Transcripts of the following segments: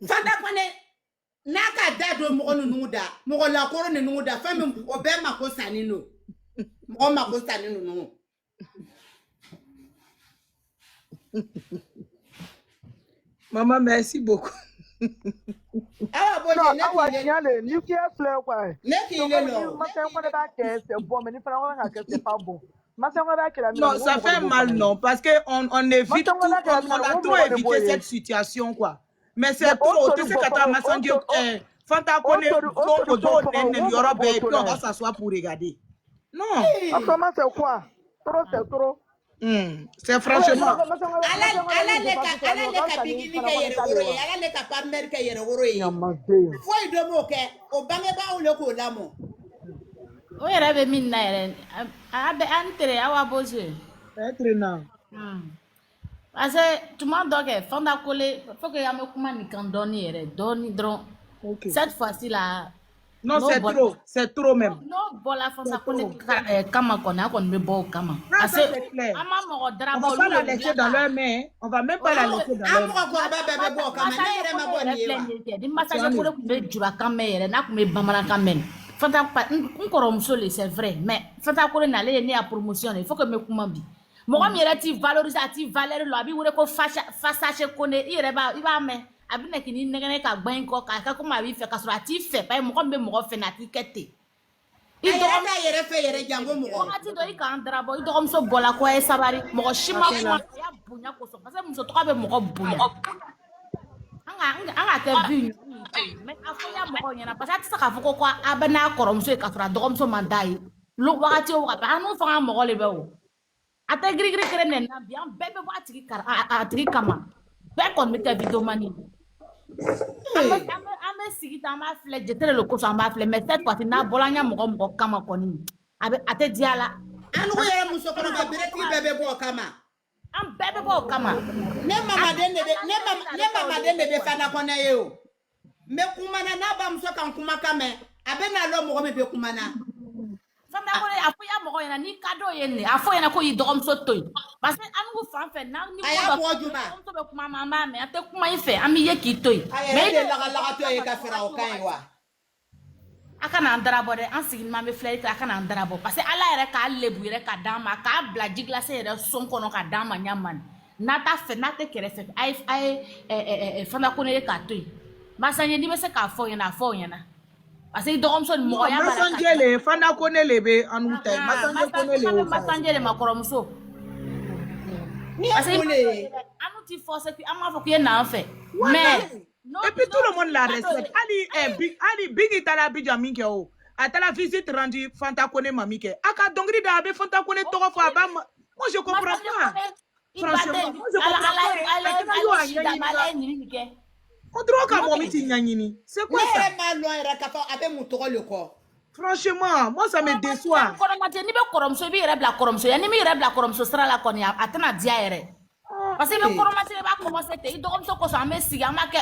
Fanda kone naka dado mo nuda mo la koro ne nuda fami obe mako sanino mo mako sanino no Maman, merci beaucoup. Ah bon, nuclear flare quoi. Non, ça fait mal, non, parce qu'on évite tout, on a trop évité cette situation, quoi. Mais c'est trop, tu sais que toi, ma soeur, Fanta connaît, il y aura bien, et puis on va s'asseoir pour regarder. Non. Comment c'est quoi? Trop, c'est trop. C'est franchement. Parce que tout le monde doit faire Fanda Kole, faut que y a me comment ni quand donner cette fois-ci là. Non, c'est trop même. Non, voilà, Fanda Kole kama kona kon me bo kama. Parce que on va pas la laisser dans leur main, on va même pas la laisser dans leur main. Fanta c'est vrai, mais Fanta Kole n'allait ni à promotion, il faut que me kumambi. Moi, je valoriser valeur lobby ou ko face connaît il va mais abina kini ngene ka gban ko ka ko ma bi fe ka so ati fe pa mo ko be mo fe na tikete i do na yere fe yere jango mo ko ati do i ka andra bo i do so bola ko e sabari mo shima ko ya bunya ko so parce que mo so to ka be mo ko bunya anga te bi mais afo ya mo ko nyana parce que sa ka fo ko abana korom so e ka so do so mandai lo wakati o ka anu fa mo ko le be o ata gri krene na bien bebe bo atiki kar atiki kama be kon mete video mani ame sigita ma fle jetere le ko so ma fle mais cette fois na bolanya mo kama koni abe ate diala anu ko yere muso kono ba bereti bebe bo kama am bebe bo kama ne mama dende be fana kona yo me kumana na ba muso kan kuma kama abe na lo mo be kumana Fanda Kole afoya mo yana ni kado yenne afoya na ko yi dogom so toy parce que anu fan fe na ni ko do so be kuma mama me ate kuma ife ami ye ki toy mais de la to e ka fera o kan wa aka na andara bo de ansigin ma me flare aka na andara bo parce que ala ere ka lebu ere ka dama ka blaji glace ere son kono ka dama nyaman na ta fe na te kere fe ai Fanda Kole ka toy masanye ni me se ka foya na parce que dogom so mo ya baraka masanje Fanda Kole lebe anu te masanje le makoromso parce que anu ti force puis ama fo que na en fait mais et puis tout le monde la respecte ali big itala bijamin ke o atala visite rendu Fanda Kole mami ke aka dongri da be Fanda Kole to fo aba moi je comprends pas franchement moi je comprends pas on doit quand même c'est quoi ça franchement moi ça me déçoit ni be koromso bi yere bla koromso ya ni mi yere bla koromso sera la koni atana dia yere parce que be koromso ba commencer te do komso ko so amesi ama ke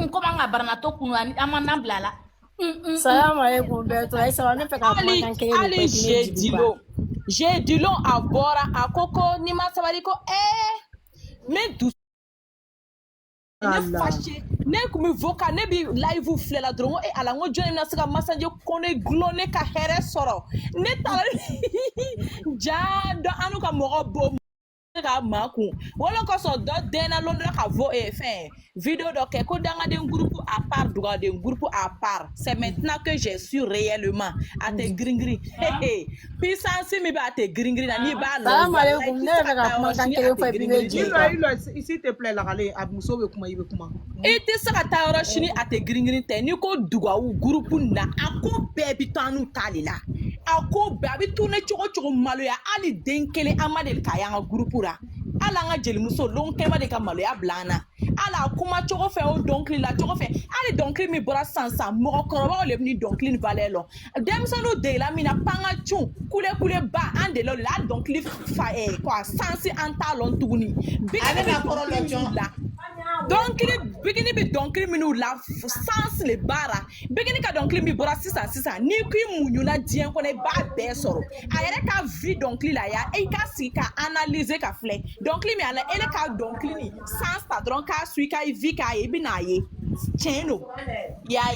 comment nga barna to kunu ani ama na blala salam alaykum beto ay sawa me fe ka ali j'ai dit long abora akoko ni ma sabari ko mais du ne fâché ne kumi voka ne bi live flè la drongo e ala ngo joni na sika masanje kone glone ka here soro ne tala ja do anu ka mo bo ka maku wala ko so do dena londra ka vo e fin vidéo do ke ko danga den groupe à part droit den groupe à part c'est maintenant que j'ai su réellement à te gringri puissance mi ba te gringri na ni ba lo salam alaykum ne ka kuma kan kele fo bi s'il te plaît la rale abuso be kuma ibe kuma ite saka ta oro shini à te gringri te ni ko duga u groupe na ako bebi tanu talila ako babi tune chogo malo ya ali denkele amadel kayanga groupe ra ala nga jeli muso lon kema de ka malo ya blana ala kuma chogo fe o donkli la chogo fe ali donkli mi bora sansa mo koroba le ni donkli ni valelo demso no de la mina panga chun kule ba ande lo la donkli fa quoi sansi anta lon tuguni bigani na korolo chon la donkli bigini bi donkli minu la sans le bara bigini ka donkli mi bora sisa ni ku munyu na dien ko ne ba be soro ayere ka vi donkli la ya e ka si ka analyser ka fle donkli mi ala ele ka donkli ni sans ta dron ka sui ka vi ka e bi na ye Cheno. Yeah.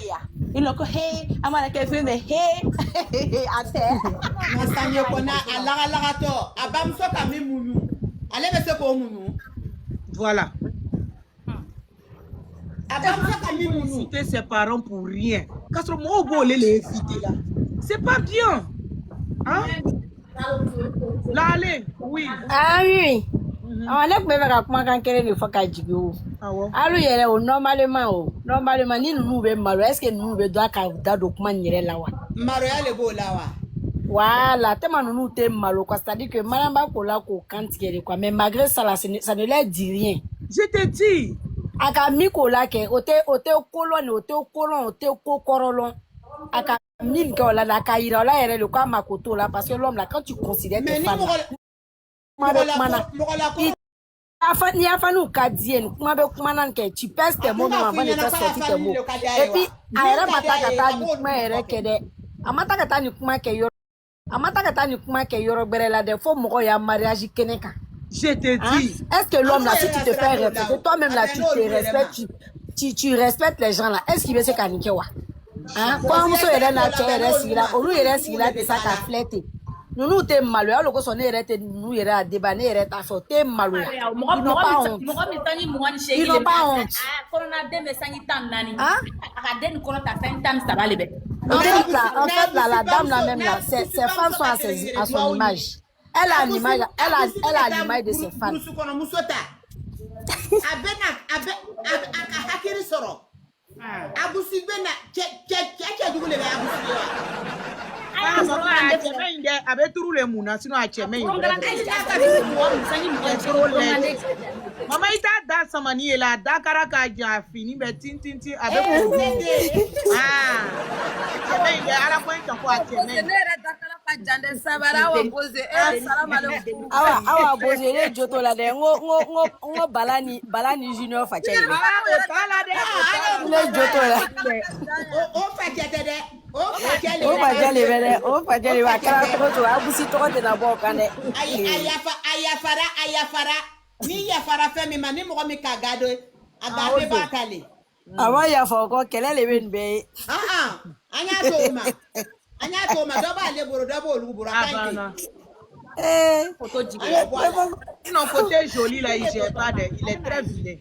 You know, hey, I'm gonna get film hey. I said. Masanye kona alaga to abamso kami munu. Ale bese ko munu. Voilà. Abamso kami munu. Inviter ses parents pour rien. Quand on m'a les inviter là. C'est pas bien. Hein? Là, allez, oui. Ah oui. On est même à comment quand quelqu'un ne fait qu'à dire. Ah ouais. Alors il y a normalement ni nous be malo est-ce que nous be doit ka da document nyere la wa. Maroya le go lawa. Voilà, tellement nous te malo quoi, c'est-à-dire que malamba ko la ko kantiere quoi, mais malgré ça là ça ne leur dit rien. Je te dis. Aka miko la ke ote kolon ote kokorolon. Aka mine ko la na kaira la ere le kwa makoto là parce que l'homme là quand tu considères tes femmes. Ni afin nous cadien, comment be comment nan ke tu pèses tes mots avant de faire sortir tes mots. Et puis aera matakata ni kuma ere kede. Amatakata ni kuma ke yoro. Amatakata ni kuma ke yoro berela de fo moko ya mariage keneka. Je te dis. Est-ce que l'homme là si tu te fais respecter toi-même là tu te respectes tu respectes les gens là. Est-ce qu'il veut se caniquer wa? Hein? Quand on se ere na ere sila, olu ere sila te ça ka fléter. Nous te malo alors que son erreur nous ira débaner erreur ta sorte malo. Ils n'ont pas honte. Ils n'ont pas honte. En fait la dame là même là ses fans sont à son image. Elle a l'image de ses fans. Avec tous les mounas, sinon à Tchemé. Maman, il t'a dans sa manie là, Dakara a fini, mais tintinti avec ah, Tchemé, il est à la pointe en quoi Tchemé. Awa boze le joto la de ngo balani junior fa chele. Le joto la. O fa chele wa kala to abusi to de na bo kane. Ayafara. Ni yafara fe mi mani mo mi kagado agabe ba kale. Awa ya fa ko kele le ben be. Anya to ma do ba le boro do ba oluboro akanke. Photo d'hiver. Non, côté joli là, il gère pas de, il est très vilain.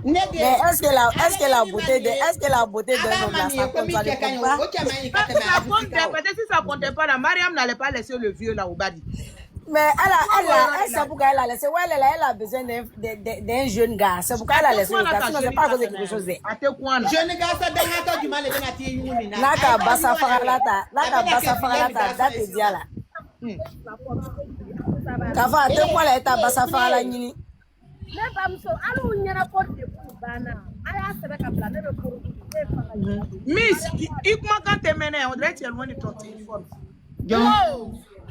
Mais est-ce que la beauté d'un homme là ça compte pas? Peut-être si ça comptait pas, Mariam n'allait pas laisser le vieux là au badi. Mais elle sait pourquoi elle a laissé. Ouais, elle a besoin d'un jeune gars. C'est pourquoi elle a laissé le gars. Sinon, c'est pas à cause de quelque chose. Jeune gars, ça donne du mal et bien à tirer. Naka basa faralata, date dia là. Kava, te quoi la eta basa farala nyini? Miss, il comment quand t'es mené, on dirait que tu es loin de ton téléphone.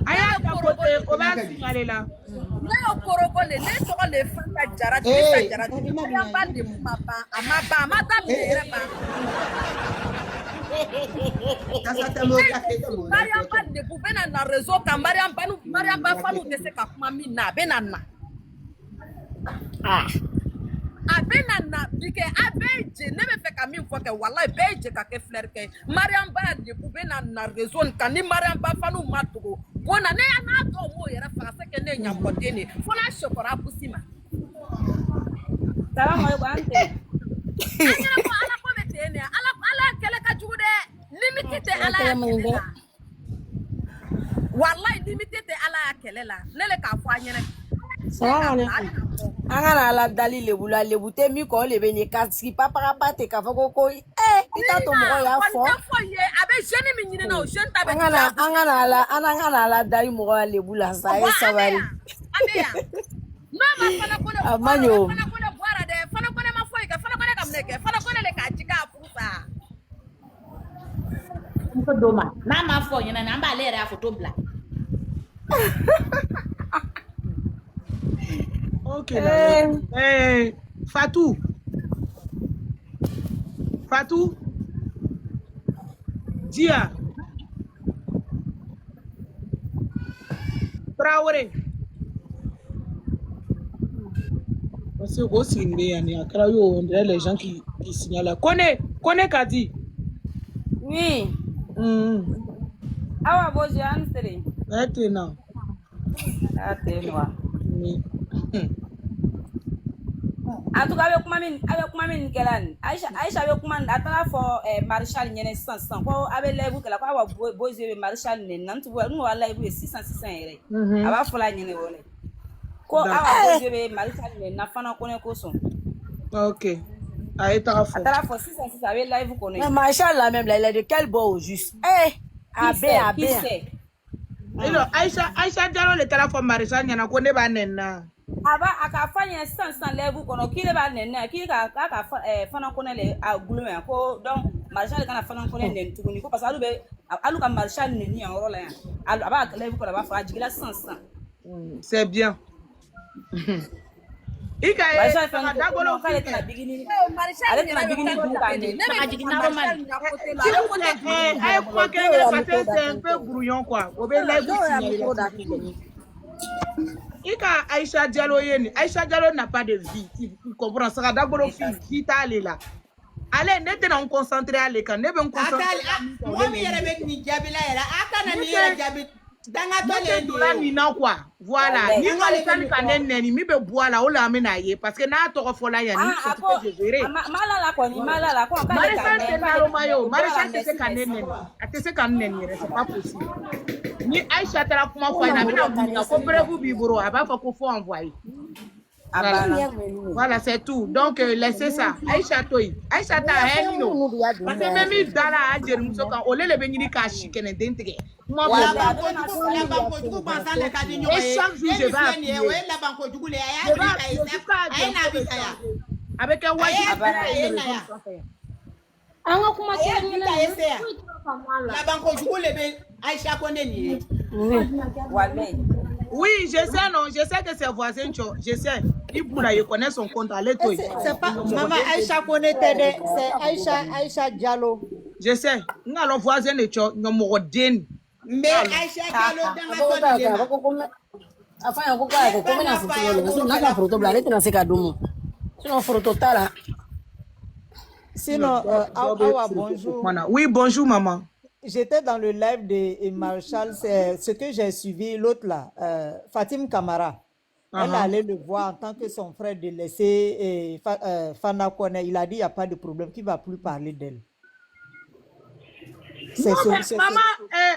Aya ta côté, on va aller là. Abenana bike abeje ne be fe ka min fo ke wallahi beje ka ke flair ke Mariam ba de ku benana raison kan ni Mariam ba fanu matugo bona ne na to mo yera fa se ke ne nya kote ne fo na shokora pusima salam alaykum ante anya ko ala ko bete ne ala kele ka jugude limite ala wallahi limite ala kele la lele ka fo anyere Angana la dali lebula lebute mi ko lebe ni kasi papa pate ka foko ko ita to mo ya fo abe jeune mi nyine na o jeune tabe angana la dali mo lebula sa e sabari abeya no ma fana ko le amanyo fana ko le boara de fana ko le ma foi ka fana ko le kamneke fana ko le ka jika fusa ko doma na ma fo nyina na ba le ra photo bla. Ok, Fatou, Dia, Traoré, Parce que aussi, il y a les gens qui signalent. Connais Kadi. Oui. Awa boji ansere. Maintenant. Atenwa. Oui. En tout cas, avec moi, Nikelan. Aïcha, avec moi, attends for Marshall Nyene 100. Quoi, avec les boucles, quoi, boji Marshall Nyene, tu vois, nous, à la 600. Ava fola Nyene, ouais. Quoi, awa boji Marshall Nyene, n'a pas qu'on est coson. Ok. Aïe, t'as fait. Attends for 600, avec la vous connaissez. Mais Marshall, là même, là, il est de quel beau juste. Eh, Abe. Alors, Aïcha Diallo, le téléphone Marshall, il y en a qu'on est banana. Aba akafanya sans level kono kile ba nene kile ka fana kono le agulume ko donc marshal kana fana kono nen tukuni ko parce alu ka marshal ni ni en rôle alu aba level kono ba fa jigila sans. C'est bien. Ika marshal fana dagolo kale kana bigini ale kana bigini du ka ne na jigina roman eh quoi que c'est un peu brouillon quoi. Au bien là Ika Aïcha Diallo yeni. Aïcha Diallo n'a pas de vie. Tu comprends ça? D'abord vie t'allez là. Allez, n'était pas concentré à l'écran. Ne pas concentré. Moi mi yere bet ni jabi la yera. Aka na ni yere jabi. Danga to le ndi. Là ni na quoi. Voilà. Ni wale kan kanen neni mi be bois là o la mena ye parce que na to ko fola ya ni c'est que je verrai. Malala ko Marisa c'est Naromayo. Marisa c'est kanen neni. Atese kanen neni, c'est pas possible. Ni Aïcha tala kuma fo na bina ko prévu biboro aba fa ko faut envoyer. Voilà, c'est tout. Donc laissez ça. Aïcha toy. Aïcha ta heno. Parce que même il dala a dire muso kan ole le benyi ka shikene dentige. Moi La banque du pensa le ka dinyo. Et chaque jour je vais appuyer. La banque du le ya avec un waji. anga kuma la banque du le Aïcha connaît ni. Oui, je sais, non, je sais que c'est voisin, je sais. Il pourrait connaître son compte à l'étoile. C'est pas maman Aïcha connaît, c'est Aïcha Diallo. Je sais. Nous allons voisin de Tcho, nous mourons d'en. Mais Aïcha Diallo dans la zone. Enfin, on va comment on a photo blanche, tu n'as pas de sinon photo tala. Sinon, Awa, bonjour. Oui, bonjour maman. J'étais dans le live de Marshall, c'est ce que j'ai suivi, l'autre là, Fatim Kamara. Elle allait le voir en tant que son frère délaissé, Fana Kone. Il a dit il n'y a pas de problème, qu'il ne va plus parler d'elle. Maman,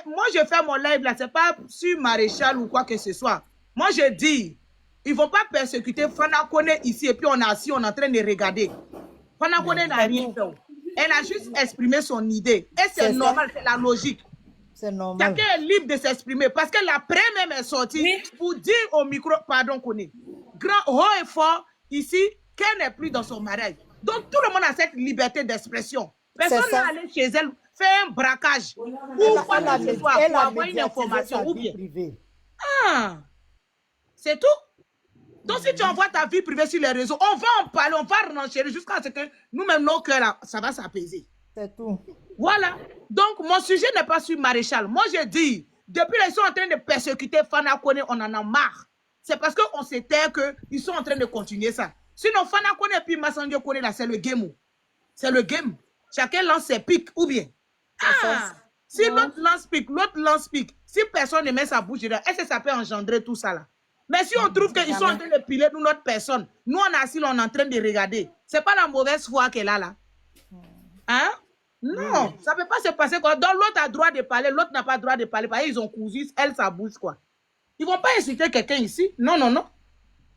moi je fais mon live là, c'est pas sur Maréchal ou quoi que ce soit. Moi je dis, ils ne vont pas persécuter Fana Kone ici et puis on est assis, on est en train de regarder. Fana Kone n'a rien fait. Elle a juste exprimé son idée. Et c'est normal, c'est la logique. C'est normal. Chacun est libre de s'exprimer. Parce que la première même est sortie pour dire au micro, pardon, Kone, grand, haut et fort, ici, qu'elle n'est plus dans son mariage. Donc tout le monde a cette liberté d'expression. Personne n'est allé chez elle faire un braquage. Ou quoi que ce soit, pour avoir une information. Ou bien. Ah, c'est tout. Donc, si tu envoies ta vie privée sur les réseaux, on va en parler, on va renchérir jusqu'à ce que nous-mêmes, nos cœurs, ça va s'apaiser. C'est tout. Voilà. Donc, mon sujet n'est pas sur Maréchal. Moi, je dis, depuis qu'ils sont en train de persécuter Fana Kone, on en a marre. C'est parce qu'on sait qu'ils sont en train de continuer ça. Sinon, Fana Kone et puis Massandio Kone, là, c'est le game. C'est le game. Chacun lance ses pics, ou bien. Si l'autre lance pic, l'autre lance pic. Si personne ne met sa bouche dedans, est-ce que ça peut engendrer tout ça là? Mais si on trouve qu'ils sont en train de piler nous, notre personne, nous on est assis, on est en train de regarder. C'est pas la mauvaise foi qu'elle a là. Hein? Non, ça ne peut pas se passer quoi. Donc l'autre a droit de parler, l'autre n'a pas droit de parler. Parce qu'ils ont cousu, elle, ça bouge quoi. Ils ne vont pas insulter quelqu'un ici. Non, non, non.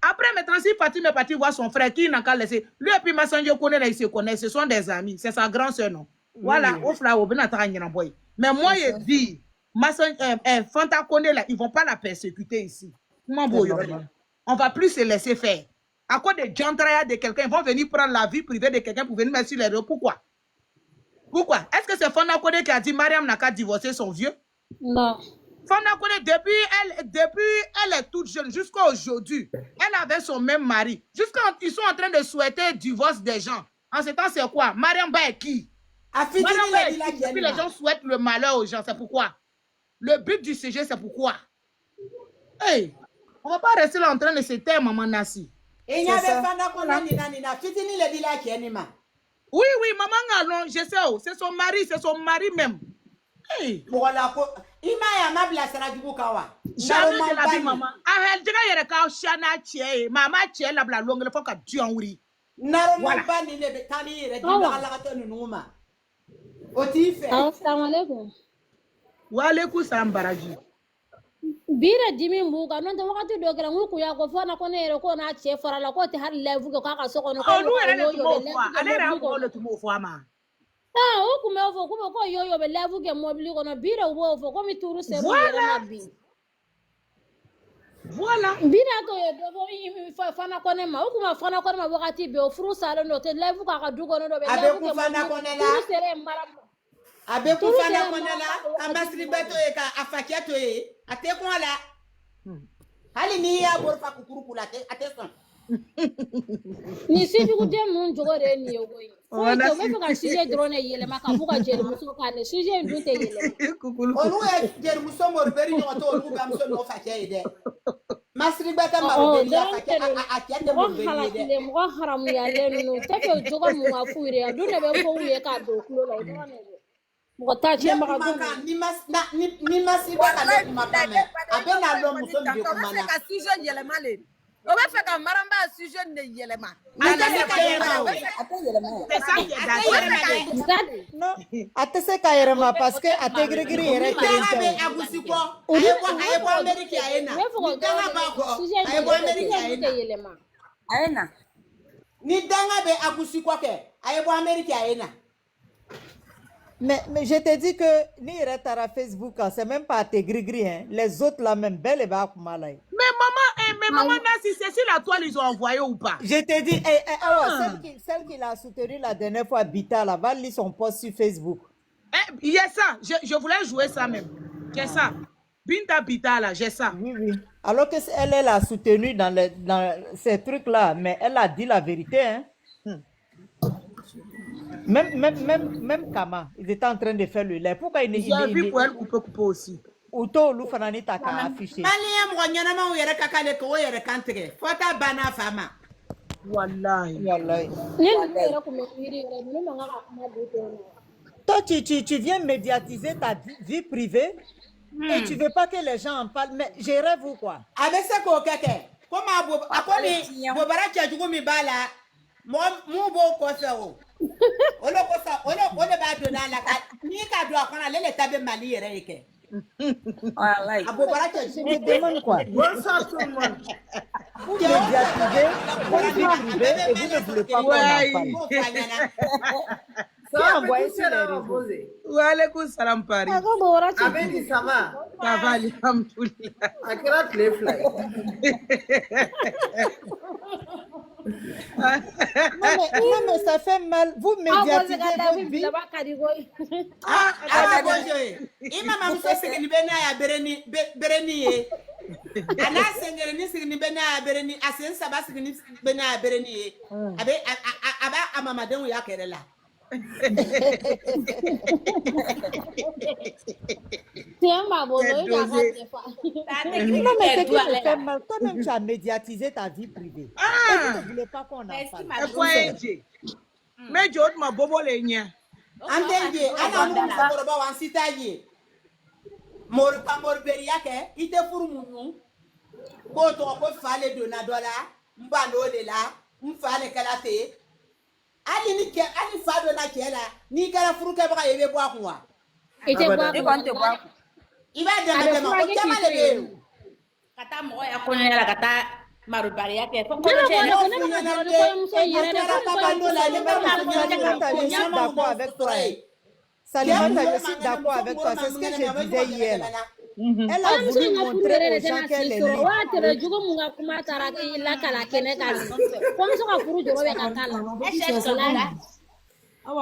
Après, maintenant, si Fatim est parti voir son frère, qui n'a qu'à laisser. Lui et puis Massanjo connaît, là, ils se connaissent. Ce sont des amis. C'est sa grand-sœur, non? Voilà, au fla, au boy. Mais moi, je dis, Fanta Kone, là, ils ne vont pas la persécuter ici. On va plus se laisser faire. À cause des gentraya de quelqu'un, ils vont venir prendre la vie privée de quelqu'un pour venir mettre sur les réseaux. Pourquoi? Pourquoi? Est-ce que c'est Fana Kone qui a dit Mariam n'a qu'à divorcer son vieux? Non. Fana Kone, depuis elle est toute jeune, jusqu'à aujourd'hui, elle avait son même mari. Jusqu'à ils sont en train de souhaiter le divorce des gens. En ce temps, c'est quoi? Mariam Ba est qui? Mariam Ba est qui? Puis les gens souhaitent le malheur aux gens. C'est pourquoi? Le but du sujet, c'est pourquoi? Hey! On ne va pas rester là en train de se taire, maman Nassi. Et il y avait Fana Kone Nina, Fitini le dit là qui est Nima. Oui, maman, non, je sais, c'est son mari même. Hey. Voilà, il m'a amable à Saradjoukawa. Jamais de la vie, maman. Ah, elle dirait qu'il y a un chana tché, maman tché, la bla longue, le faut qu'à Dieu en oui. Naroma bani ne betani re di la la to numa. Otife. Assalamu alaikum. Wa alaikum salam baraji. Bira dimi mbuga non de wakati do kera nguku ya ko fana ko ne ko na che fara la ko te har levu ko ka so ko no ko Oh, nous elle est mo fo. Ale ra ko le tumo fo ma. Ah, o ku me fo ko yo be levu ke mobili ko no bira wo fo ko mi turu se ru yere na bi. Voilà. Bira ko yo do fana ko ne ma o ku ma fana ko ma wakati be o furu sala no te levu ka du ko no do be levu ke fana ko ne la. turu sere mara. Abe ku fana ko ne la, ambasri beto e ka afakia to e, ate ko ala. Hali ni ya bor fa kukuru kula te ate son. Ni si ju de mun jogo re ni yo goyi. Wala si. Ko ka sije drone yele maka buka jeri muso ka ne sije ndute yele. Onu e jeri muso mor beri no to onu ga muso no fakia ide. Masri beta ma beri ya fakia akia de mor beri ide. Mo haramu ya le no te ko jogo mu afuire ya dune be ko wiye ka do kulo la ide wane. Mo ta che ma ka ni mas ba ka le kuma pa me. Abe na lo muso bi ko mana. Ka sujet yele male. O ba fe ka maramba sujet ne yele ma. C'est ça qui est d'accord. Non, atese ka yerema parce que ategrigiri yere Abe agusiko. Ayebo America ayena. Ni danga ba ko. Ayebo America ayena. Ayena. Ni danga be agusiko ke. Ayebo America ayena. Mais je te dis que ni retara Facebook, c'est même pas tes gris-gris, hein. Les autres là même, belle et bas malay. Mais maman, si c'est sur la toile, ils ont envoyé ou pas? Je te dis, celle qui l'a soutenue la dernière fois, Bita, là, va lire son post sur Facebook. Il y a ça, je voulais jouer ça même. J'ai ça. Binta Bita là, j'ai ça. Oui. Alors que elle l'a soutenue dans ces trucs-là, mais elle a dit la vérité, hein. Même Kama, ils étaient en train de faire le lait. Pourquoi il J'ai vu pour elle couper aussi. Outo Loufanani Taka affiché. Malien mwanyana ma uyere kakale ko uyere kantre. Fota bana fama. Wallahi. Toi, tu viens médiatiser ta vie privée et tu veux pas que les gens en parlent. Mais je rêve ou quoi? Avec ça ko keke. Comment akoni bobara chajugo mi bala. Mo bo ko se o. Olo ko sa ole ba do na la ka. Ni ka do akona le tabe mali yere yeke. Wallahi. Abobara Je me demande quoi? Bonsoir tout le monde. Vous médiatisez votre vie privée et vous ne voulez pas qu'on en parle. Ça envoyé sur les réseaux. Wa alaikum salam Paris. Abedi, ça va? Ça va, alhamdoulilah. À quelle heure les fly? Non, mais ça fait mal. Vous médiatisez votre vie. Imama muso sigini bena ya bereni ye. Ana sengere ni sigini bena ya bereni, asen saba sigini bena ya bereni ye. Abe aba amamaden ya kerela. Non, mais c'est qui me fait mal. Toi-même, tu as médiatisé ta vie privée. Et vous ne voulez pas qu'on en parle. Mais je ma bobo le nya. Antenge, ana mu sakoroba wan sitaye. Mor beria ke, ite furu munu. Ko to ko fale dona dola, mbalo le la, mfale kalate. Ali fa dona kela, ni kala furu ke ba yebe bo akunwa. Ite bo Iba de ma ko kema le be. Kata mo ya konya la kata marubari yake. Je suis d'accord avec toi. Salimata, je suis d'accord avec toi. C'est ce que je disais hier. Elle a voulu montrer aux gens qu'elle est libre.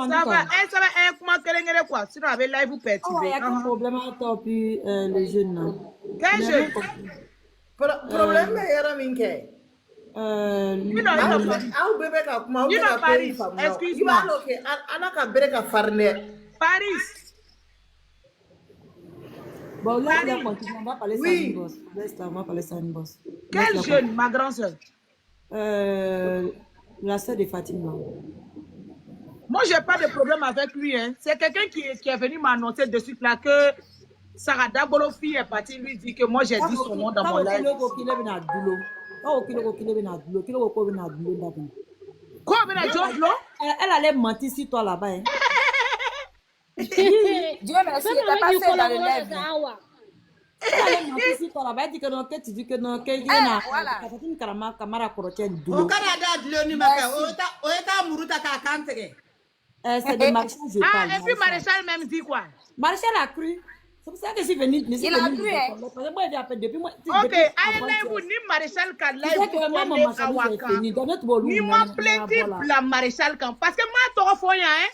Ça va, comment qu'elle quoi? Sinon, avec live vous perdez. Il y a un problème à toi, puis les jeunes. Quel jeune? Problème, il y a un minke. You know Paris, excuse-moi. Paris. Bon, là, on va parler ça une boss. Laisse-la, on va parler ça une boss. Quel jeune, ma grande soeur? La sœur de Fatima. Moi, j'ai pas de problème avec lui. Hein. C'est quelqu'un qui est venu m'annoncer de suite là que Sarah Dabolofi est partie lui dire que moi j'ai dit son nom dans mon live. Quoi, Elle allait mentir sur toi là-bas. Hein. Dieu merci, elle t'a pas fait dans le live. Elle allait mentir sur toi là-bas. Elle dit que non, que tu dis que non, que il y a voilà. une camarade crochette Au doulo. Canada, le numéro, Oeta Muruta Kakantege. C'est de Maréchal, je Ah, parle. et puis Maréchal même dit quoi? Maréchal a cru. C'est pour ça que je suis venue. Il a cru, hein. Depuis moi. Ok, allez-vous ni Maréchal Kan live ni ma plainte la Maréchal Kan. Parce que moi, Toro Foya, hein,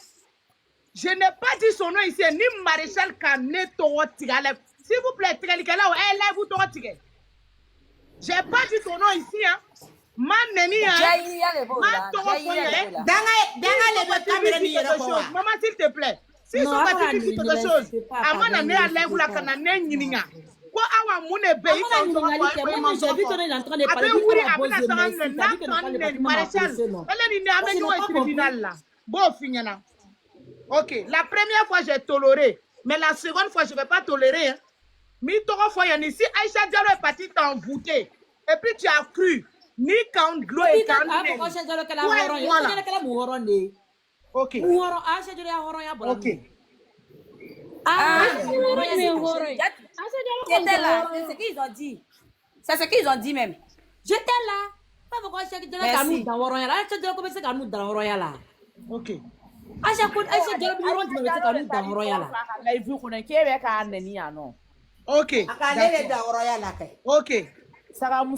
je n'ai pas dit son nom ici, ni Maréchal Kan, ni Toro Tigale. S'il vous plaît, Tigale, elle live ou Toro Tigale. J'ai pas dit ton nom ici, hein. Ma neni, hein. Ma Toro Foya, hein. Maman, s'il te plaît. Si ils sont partis dire quelque chose, avant d'aller à l'air, vous la canane, Nininga. Quoi, awa moune be, il faut qu'on soit un peu j'ai vu qu'on est en train de parler. après, oui, après, ça sera un maréchal. Elle est amenée au tribunal là. Bon, finina. Ok, la première fois, j'ai toléré. Mais la seconde fois, je ne vais pas tolérer. Hein. Mais trois fois, il y a ici, Aïcha Diallo est partie t'envoûter. Et puis, tu as cru. Ni quand Glo et quand ok. Ok. J'étais là, c'est ce qu'ils ont dit. C'est ce qu'ils ont dit même. J'étais là. Pas pourquoi je suis dans Royal. Je suis dans Royal. Ok. Ok. Ok. S'il vous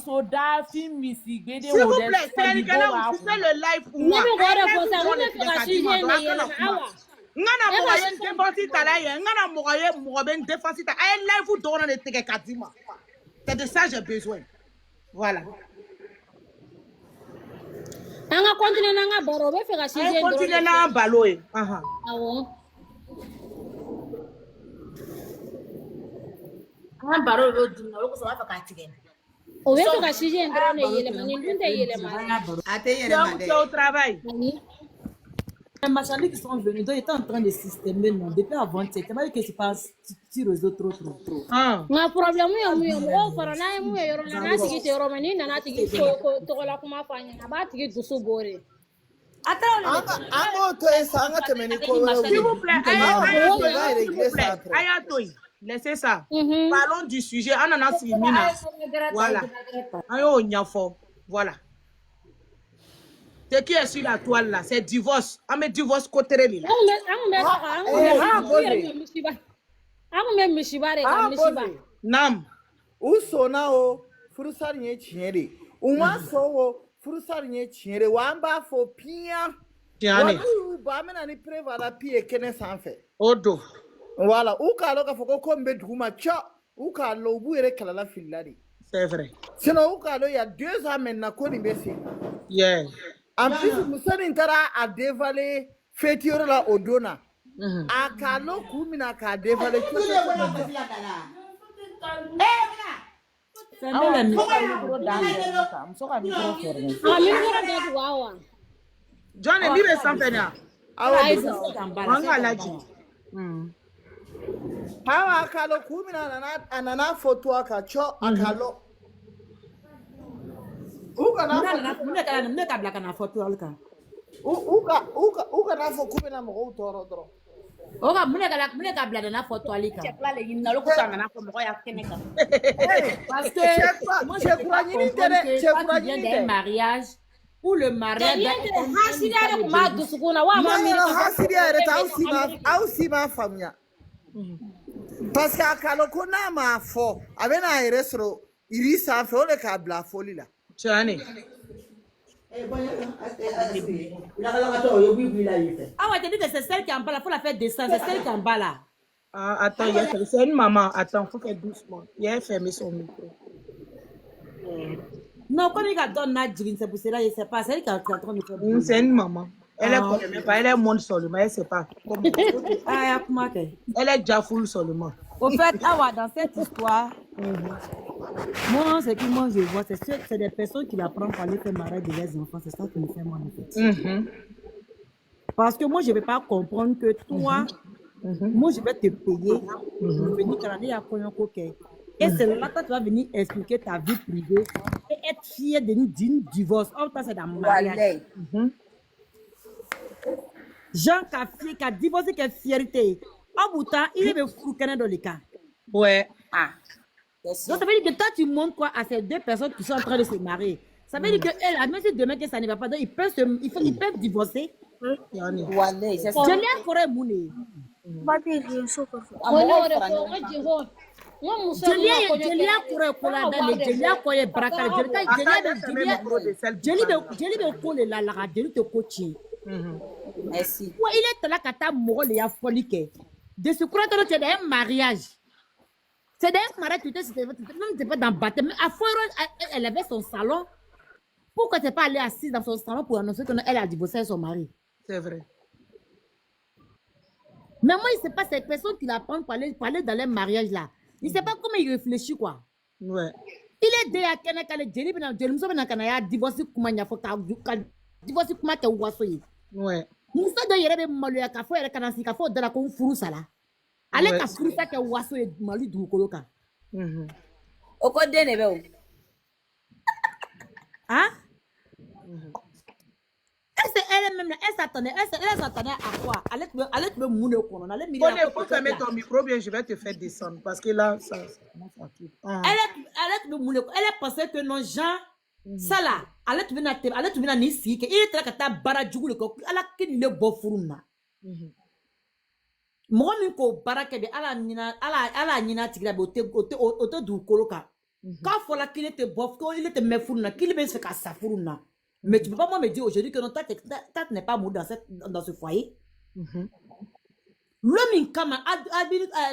plaît, c'est un gars où tu fais le live pour moi. Ngana moyen défensi talaye, ngana moyen défensi ta. Ay live vous donne les tege kadima. C'est de ça j'ai besoin. Voilà. Anga continue nanga baro be fe ka sije ndoro. Continue na balo e. Aha. Awo. Anga baro be dinna ko so wa fa ka tigene. O be fe ka sije ndoro ne yele mani ndunte yele mani. Ate yele mani. Au travail. Les marchandises qui sont venus, donc ils étaient en train de systémer, non, depuis avant, tu sais pas que c'est pas si réseau trop. Nga problème yo mo fara na mu yo na tigi te ro mani na tigi to la kuma fanya na ba tigi dusu bore. S'il vous plaît, Ayatoy, laissez ça. Parlons du sujet. Ananas Imina. Voilà. Ayo nyafo. Voilà. Ce qui est sur la toile là, c'est divorce. On met divorce côté là. Nam. Usona o furusar nye chinere. Uma so o furusar nye chinere. Wamba fo pia. Tiane. Ba mena ni preva la pie kene sanfe. Odo. Voilà. Uka loka foko kombe duma cha. Uka lo buere kala la filari. C'est vrai. Sinon uka lo il y a 2 ans maintenant qu'on y baiser. Yeah. En plus, Moussani Ntara a dévalé Fétiora la Odona. A Kalo Koumina a dévalé tout John et Bibe Sampena. Hawa Kalo Koumina anana photo a Kacho a Kalo. Uka na foto alka. Uka na foto kumena mo toro toro. Oka mune ka blada na foto alika. Parce que moi je crois que mariage ou le mariage parce que akaloko na ma fo abena iresro irisa fe ole ka bla foli la. Tiane. Ah ouais, tu dis que c'est celle qui est en bas là, faut la faire descendre, c'est celle qui est en bas là. Ah, attends, c'est une maman, attends, faut faire doucement. Il a fermé son micro. Non, quand il a donné Nadjin, c'est pour cela, je sais pas, c'est elle qui est en train de faire. C'est une maman. Elle est même pas, elle est monde seulement, elle sait pas. Ah, elle est déjà full seulement. Au fait, dans cette histoire, Moi, ce que moi je vois, c'est des personnes qui la prennent pour aller faire mariage de leurs enfants. C'est ça qui me fait moi, en fait. Parce que moi, je ne vais pas comprendre que toi, moi, je vais te payer pour venir travailler à Koyonko. Et c'est là que tu vas venir expliquer ta vie privée et être fier d'une divorce. Oh, ça, c'est dans le mariage. Jean qui a divorcé, qui a fierté. En bout de temps, il est fou dans le cas. Ouais. Ah. Donc, ça veut dire que toi, tu montres quoi à ces deux personnes qui sont en train de se marier. Ça veut dire qu'elle, même si demain que ça ne va pas, donc ils peuvent divorcer. Wallah, c'est ça. Je l'ai encore moulé. Merci. Il est là quand ta mort les a folie. De ce courant, c'est un mariage. C'est un mariage, tu n'es pas dans le baptême. À fois, elle avait son salon. Pourquoi tu n'es pas allée assise dans son salon pour annoncer qu'elle a divorcé avec son mari? C'est vrai. Mais moi, il ne sait pas ces personnes qui la prennent pour aller dans les mariages là. Il ne sait pas comment il réfléchit quoi. Ouais. Il est déjà divorcé comment il faut divorcé comment tu es. Ouais. Muso do yere be malu ya ka fo yere kana si ka fo dala ko furu sala. Ale ka furu sa ke waso e malu du ko loka. Oko dene be o. Hein? Est-ce elle-même là, elle s'attendait à quoi? Elle te moune au kono, elle mire. Il faut fermer ton micro bien, je vais te faire descendre parce que là ça Elle te moune, elle pensait que non Jean ça là, elle te vient ni si que il est là que ta bara djugule ko ala kin le bo furuna. Mo min ko baraka de ala nyina tigla be ote du koloka. Quand faut la qu'il était bof, il était me furuna, qu'il be se ka sa furuna. Mais tu peux pas moi me dire aujourd'hui que non toi n'est pas mou dans ce foyer. L'homme in kama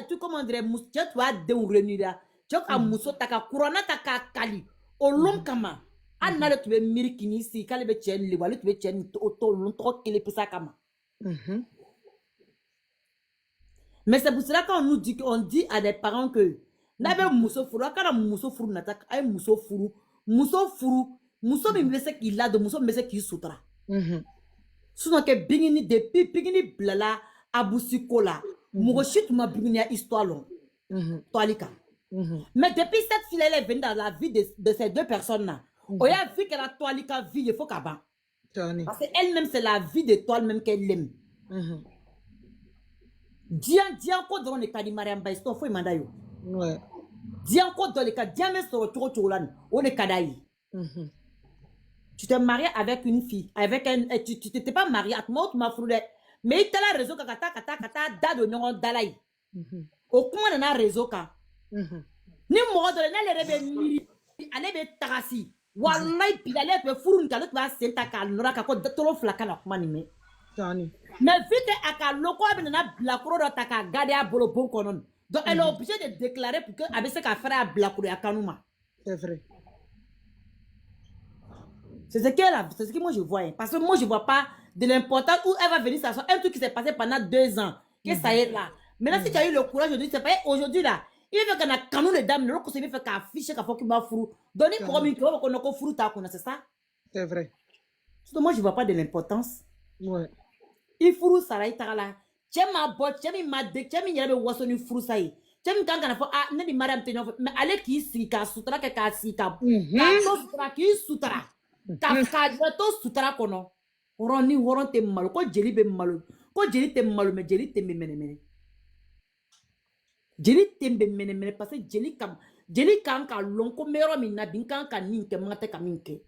tu comment dire tu as de renira. Tu as muso taka kurana taka kali. O l'homme kama Anna tu es mirikini si kale be chen li wale tu be chen to longtemps qu'il est pour ça kama. Mais c'est pour cela qu'on nous dit à des parents que n'avez muso furu akara muso furu nataka ay muso furu muso mi mese qu'il a de muso mese qui sutra. Sinon que bingini depuis bingini blala abusi kola mugo shit ma bingini histoire long. Toalika. Mais depuis cette fille elle est venue dans la vie de ces deux personnes là. On a vu qu'elle a toalika vie il faut qu'elle bat. Parce qu'elle-même c'est la vie de toi même qu'elle aime. Dian ko dans le cas de Mariam Baiston faut manda yo. Ouais. Dian ko dans le cas dian me sur cholan on est kadaï. Tu t'es marié avec une fille avec tu t'étais pas marié à moi tu m'as foulé mais il t'a la raison kata dado nyon dalai. Au comment na réseau ka. Ni mo do na le rebe miri ale be tagasi. Wallahi pilale pe furun ka l'autre va senta ka nora ka ko tolo flaka na kuma ni me. Mais vu que aka loko abina blakuro do taka garder a bolo bon konon. Donc elle est obligée de déclarer pour que avec ce qu'a fait à blakuro ya kanuma. C'est vrai. C'est ce que moi je vois hein. Parce que moi je vois pas de l'importance où elle va venir s'asseoir un truc qui s'est passé pendant 2 ans que ça y est là. Maintenant si tu as eu le courage aujourd'hui c'est pas aujourd'hui là. Il veut qu'on a canon les dames, le conseiller fait qu'afficher qu'à faut qu'il m'a fou. Donnez pour moi qu'on a fou ta qu'on a c'est ça. C'est vrai. Surtout moi je vois pas de l'importance. Ouais. Il furu sarai tagala. Chema bot, chemi madde, chemi yebe wasoni furu sai. Chemi kanga na fo ah ne di madame te no mais ale ki si ka sutra ke ka si ka. Ka to sutra ki sutra. Ka to sutra kono. Oroni horon te malo ko jeli be malo. Ko jeli te malo me jeli te mene. Jeli tembe mene parce que jeli kan ka lonko mero mi na bin kan ka ninke mate ka minke.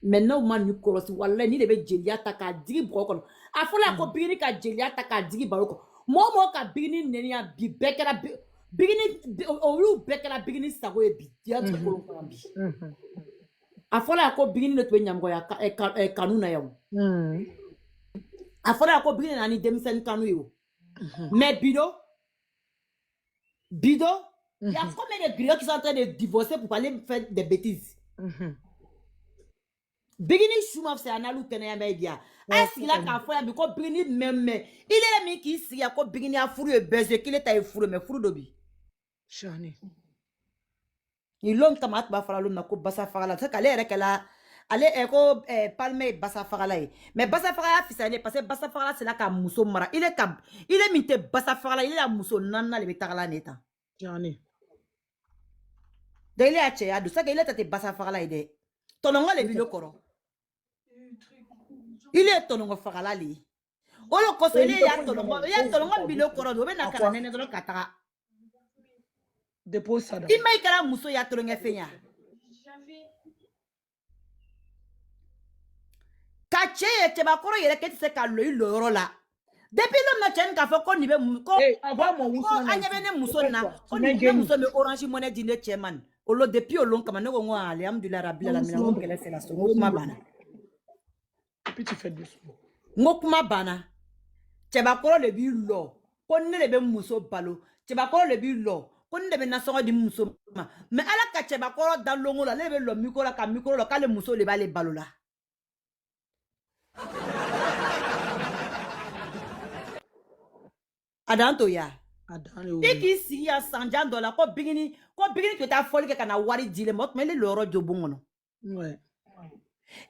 Maintenant man ni korosi wallahi ni de be jeli ataka digi brokon. Afola ko bigini ka jeli ataka digi baroko. Momo ka bigini nenia bi bekera bigini olu bekera bigini sago e bi dia to ko bi. Afola ko bigini no to nyamgo ya kanuna yawo. Afola ko bigini na ni demisen kanu yo. Mais Bido, il y a combien de griots qui sont en train de divorcer pour aller faire des bêtises. Bigini Shumaf c'est un alou tenaya media. Est-ce qu'il a qu'à faire because Bigini même il est mis qui ici a quoi Bigini a fourré baiser qu'il est à fourré mais fourré dobi. Chani. Il l'on kama ba fara l'on na ko basa fara la. Ça qu'elle est qu'elle a allez ko palme basa fara la. Mais basa fara fisale parce que basa fara c'est là ka muso mara. Il est minte basa fara la, il est la muso nana le betara neta. Johnny. De il est a che adu ça qu'il est tete basa fara la ide. Tonongo le bilo koro. Il est tonongo fara la li. Olo ko se le ya tonongo bilo koro do be na kana nene do katara. Dépose ça. Il m'a écrit muso ya tonongo fenya. Kache te ba koro yere ke se ka lo ilo la. Depuis l'homme na chen ka fo ko ni be ko anya be ne muso na ko ni be muso me orange money dine chairman. Olo depuis olon kama ne ngo alhamdulillah rabbil alamin ngo kele c'est la so ngo kuma bana. Puis tu fais doucement. Ngo kuma bana. Te ba koro le bi lo. Ko ne le be muso balo. Te ba koro le bi lo. Ko ne be na so di muso ma. Mais ala ka te ba koro dans longo la le be lo micro la ka micro la ka le muso le ba le balo la. Adanto ya. Tiki si ya sanjan dola ko bigini to ta foli ke kana wari dile mot mais le loro jobongono. Ouais.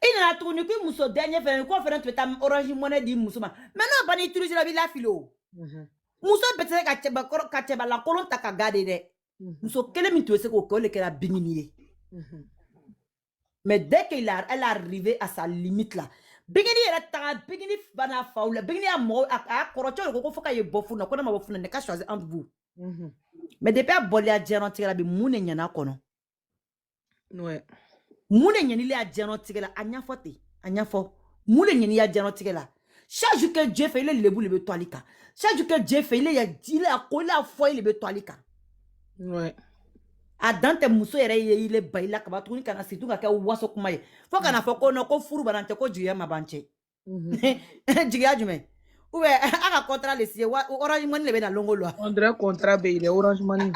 Ina na tuni ku muso dernier fait ko fait to ta orange money di muso ma. Maintenant bani utiliser la bi la filo. Muso bete ka cheba la kolon ta ka gade de. Muso kele mi to se ko le ke la bigini. Mais dès qu'elle elle est arrivée à sa limite là. Bigini era ta bigini bana faula bigini a mo a korocho ko foka ye bofu na ko na bofu na ka choisir entre vous. Mais depuis a bolé a jeno tigela bi mune nyana kono. Ouais. Mune nyani le a jeno tigela anya fote anya fo. Mune nyani a jeno tigela. Chaque jour que Dieu fait il le bout le toilika. Chaque jour que Dieu fait il a ko la foi le toilika. Ouais. A dante muso yere il est baila ka batuni kana situ ka waso kuma ye fo kana fo ko no ko furu banante ko jiya mabanche jiya jume oube aka contrat le sie orange money le be na longo lo On dirait contrat be il est orange money.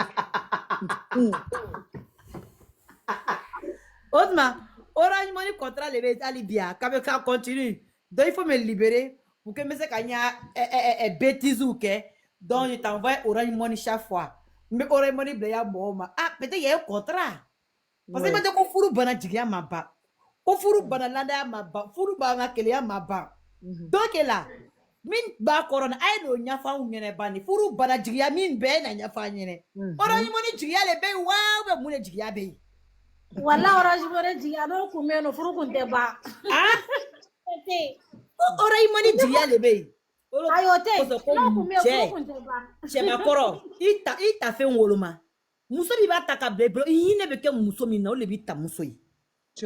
Osma orange money contrat le be ali bia ka be ka continue donc il faut me libérer pour que me se kanya bêtise ou que donc je t'envoie orange money chaque fois. Mais orange money bleya moma ah peut-être il y a un contrat parce que peut-être ko furu bana jigia maba ko furu bana landa maba furu bana kele maba donc là min ba corona ay no nyafa unyene bani furu bana jigia min be na nyafa nyene orange money jigia le be wa be mu ne jigia be Wala orange money jigia no kumeno furu kunte ba. ah orange money jigia le be Ayote no kumeno furu kunte ba. Chema koro ita fe ngoloma muso bi ba taka bebro yine be ke muso mi na o le bi ta muso yi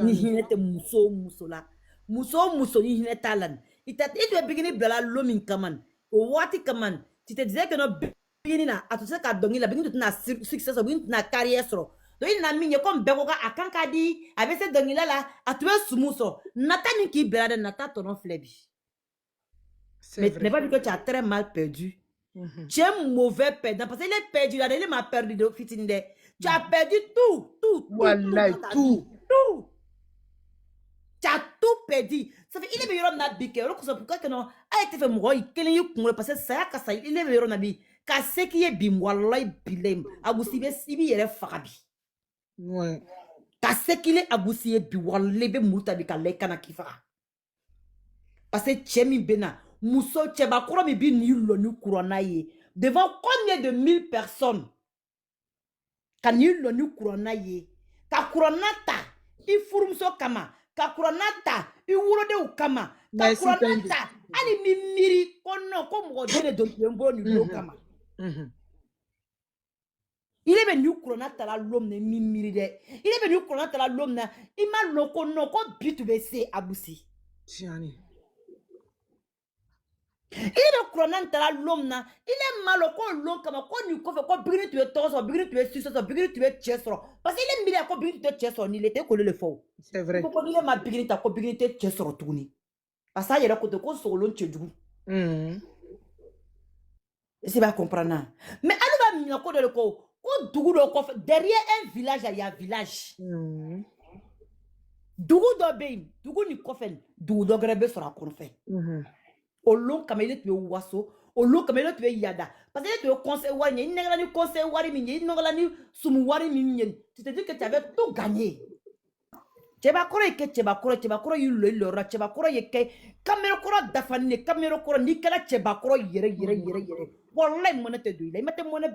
ni hine te muso la muso ni hine talan ita it be bigini blala lomin kaman o wati kaman ti te disais que no bigini na atuse ka dongi la bigini na success o bigini na carrière so do ina minye comme beko ka akanka di abese dongi la atuwe sumuso nata ni ki blada nata tono flebi mais n'est pas dit que tu as très mal perdu. Tu es un mauvais perdant parce qu'il est perdu là, il m'a perdu de fitinde. Tu as perdu tout. Voilà, tout. Tu as tout perdu. Ça fait il est meilleur na bique. Alors que c'est pourquoi que non a été fait moi il kele yu kumule parce que ça ka ça il est meilleur na bi. Ka ce qui est bim wallahi bilem. Abusibe sibi yere fakabi. Ouais. Ka ce qui est abusibe bi wallahi be muta bi ka le kana kifa. Parce que chemi bena muso cheba kuro mi bi ni lo ni kurona ye devant combien de 1000 personnes ka ni lo ni kurona ye ka kurona ta I furumso kama ka kurona ta I wuro de ukama ka kurona ta ani mi miri kono ko mo de do yembo ni lo kama ile be ni kurona ta la lom ne mi miri de ile be ni kurona ta la lom na I ma lo kono ko bitu be se abusi Tiani. Il est chronan tala l'homme il est malo ko l'homme comme ko ni ko fe ko bigri tu es toso bigri tu es suso bigri tu es chesro parce qu'il est milliard ko bigri tu es chesro ni était collé le faux C'est vrai. ko ni ma bigri ta ko bigri tu es chesro tuni parce ça il est côté ko solo tchedu c'est pas comprendre mais alu ba mi ko de ko dugu do ko derrière un village il y a village dugu do be dugu ni ko fe dugu do grebe sera ko fe Olon kama ile tuwe waso au lot comme l'autre yada. Parce que tu es conseil wari, il n'y a ni conseil wari, il n'y a ni sumu wari, tu te dis que tu avais tout gagné. Chebakoro yeke chebakoro yulo lora chebakoro yeke kamero koro dafane kamero koro nikala chebakoro yere. Wallahi mona te doila mate mona